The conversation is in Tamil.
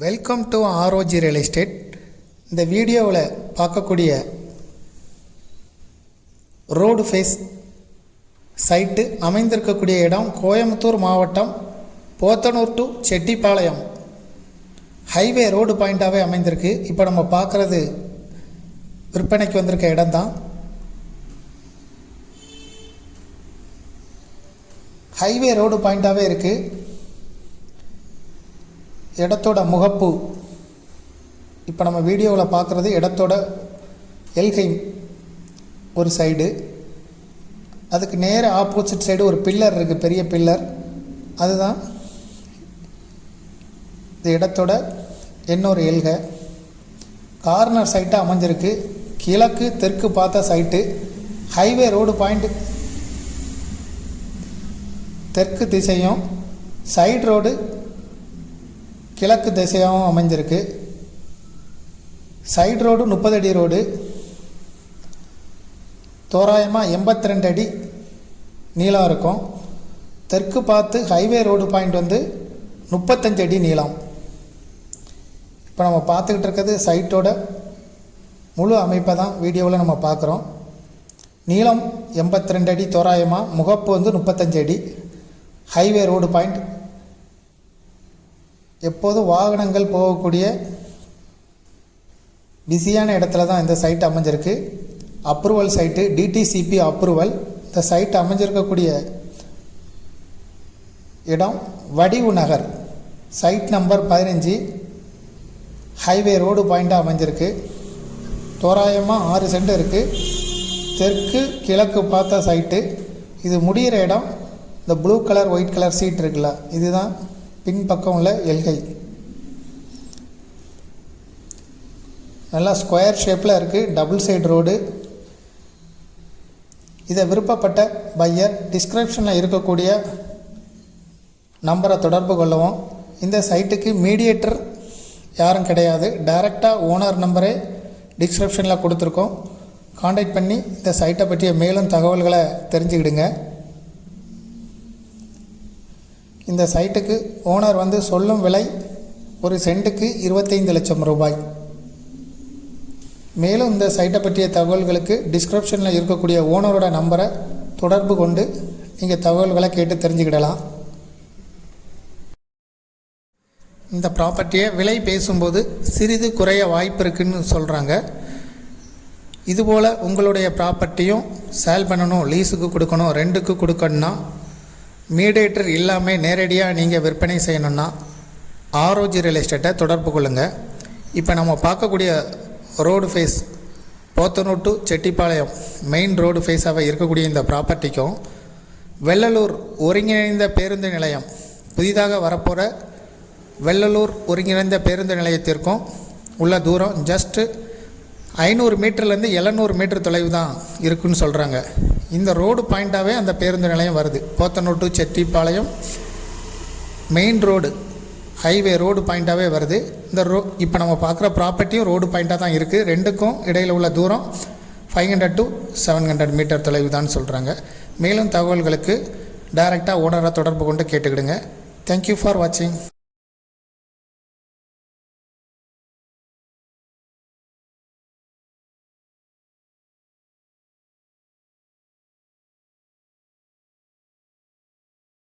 Welcome to ROG real estate. இந்த வீடியோவில் பார்க்கக்கூடிய ரோடு ஃபேஸ் சைட்டு அமைந்திருக்கக்கூடிய இடம் கோயம்புத்தூர் மாவட்டம் Podanur to Chettipalayam highway road பாயிண்ட்டாகவே அமைந்திருக்கு. இப்போ நம்ம பார்க்குறது விற்பனைக்கு வந்திருக்க இடம் தான். ஹைவே ரோடு பாயிண்ட்டாகவே இருக்குது. இடத்தோட முகப்பு இப்போ நம்ம வீடியோவில் பார்க்குறது இடத்தோட எல்கை ஒரு சைடு, அதுக்கு நேர ஆப்போசிட் சைடு ஒரு பில்லர் இருக்குது, பெரிய பில்லர். அதுதான் இந்த இடத்தோட இன்னொரு எல்கை. கார்னர் சைட்டாக அமைஞ்சிருக்கு. கிழக்கு தெற்கு பார்த்த சைட்டு. ஹைவே ரோடு பாயிண்ட் தெற்கு திசையும் சைடு ரோடு கிழக்கு திசையாகவும் அமைஞ்சிருக்கு. சைடு ரோடு 30 அடி ரோடு, தோராயமாக 82 அடி நீளம் இருக்கும். தெற்கு பார்த்து ஹைவே ரோடு பாயிண்ட் வந்து 35 அடி நீளம். இப்போ நம்ம பார்த்துக்கிட்டு இருக்கிறது சைட்டோட முழு அமைப்பை தான் வீடியோவில் நம்ம பார்க்குறோம். நீளம் 82 அடி தோராயமாக, முகப்பு வந்து 35 அடி. ஹைவே ரோடு பாயிண்ட் எப்போதும் வாகனங்கள் போகக்கூடிய பிஸியான இடத்துல தான் இந்த சைட் அமைஞ்சிருக்கு. Approval site, DTCP approval. இந்த சைட் அமைஞ்சிருக்கக்கூடிய இடம் வடிவு நகர், சைட் நம்பர் 15, ஹைவே ரோடு பாயிண்ட்டாக அமைஞ்சிருக்கு. தோராயமாக 6 சென்ட் இருக்குது. தெற்கு கிழக்கு பார்த்த சைட்டு. இது முடிகிற இடம் இந்த blue colour white colour sheet இருக்குல்ல, இதுதான் பின்பக்கம் உள்ள எல்கை. நல்லா ஸ்கொயர் ஷேப்பில் இருக்குது. Double side road. இதை விருப்பப்பட்ட பையர் டிஸ்கிரிப்ஷனில் இருக்கக்கூடிய நம்பரை தொடர்பு கொள்ளவும். இந்த சைட்டுக்கு மீடியேட்டர் யாரும் கிடையாது. டைரெக்டாக ஓனர் நம்பரே டிஸ்கிரிப்ஷனில் கொடுத்துருக்கோம். காண்டாக்ட் பண்ணி இந்த சைட்டை பற்றிய மேலும் தகவல்களை தெரிஞ்சுக்கிடுங்க. இந்த சைட்டுக்கு ஓனர் வந்து சொல்லும் விலை ஒரு சென்ட்டுக்கு 25 லட்சம் ரூபாய். மேலும் இந்த சைட்டை பற்றிய தகவல்களுக்கு டிஸ்கிரிப்ஷனில் இருக்கக்கூடிய ஓனரோட நம்பரை தொடர்பு கொண்டு நீங்கள் தகவல்களை கேட்டு தெரிஞ்சுக்கிடலாம். இந்த ப்ராப்பர்ட்டியை விலை பேசும்போது சிறிது குறைய வாய்ப்பு இருக்குன்னு சொல்கிறாங்க. இதுபோல் உங்களுடைய ப்ராப்பர்ட்டியும் சேல் பண்ணணும், லீஸுக்கு கொடுக்கணும், ரெண்டுக்கு கொடுக்கணுன்னா, மீடியேட்டர் இல்லாமல் நேரடியாக நீங்கள் விற்பனை செய்யணுன்னா ஆர்ஓஜி ரியல் எஸ்டேட்டை தொடர்பு கொள்ளுங்கள். இப்போ நம்ம பார்க்கக்கூடிய road face Podanur to Chettipalayam main road ஃபேஸாக இருக்கக்கூடிய இந்த ப்ராப்பர்ட்டிக்கும் வெள்ளலூர் ஒருங்கிணைந்த பேருந்து நிலையம், புதிதாக வரப்போகிற வெள்ளலூர் ஒருங்கிணைந்த பேருந்து நிலையத்திற்கும் உள்ள தூரம் ஜஸ்ட்டு 500 மீட்டர்லேருந்து 700 மீட்டர் தொலைவு தான் இருக்குன்னு சொல்கிறாங்க. இந்த ரோடு பாயிண்ட்டாகவே அந்த பேருந்து நிலையம் வருது. Podanur to Chettipalayam main road highway road பாயிண்ட்டாகவே வருது. இந்த இப்போ நம்ம பார்க்குற ப்ராப்பர்ட்டியும் ரோடு பாயிண்ட்டாக தான் இருக்குது. ரெண்டுக்கும் இடையில் உள்ள தூரம் 500 to 700 மீட்டர் தொலைவு தான் சொல்கிறாங்க. மேலும் தகவல்களுக்கு டைரெக்டாக ஓனரை தொடர்பு கொண்டு கேட்டுக்கிடுங்க. தேங்க்யூ ஃபார் வாட்சிங்.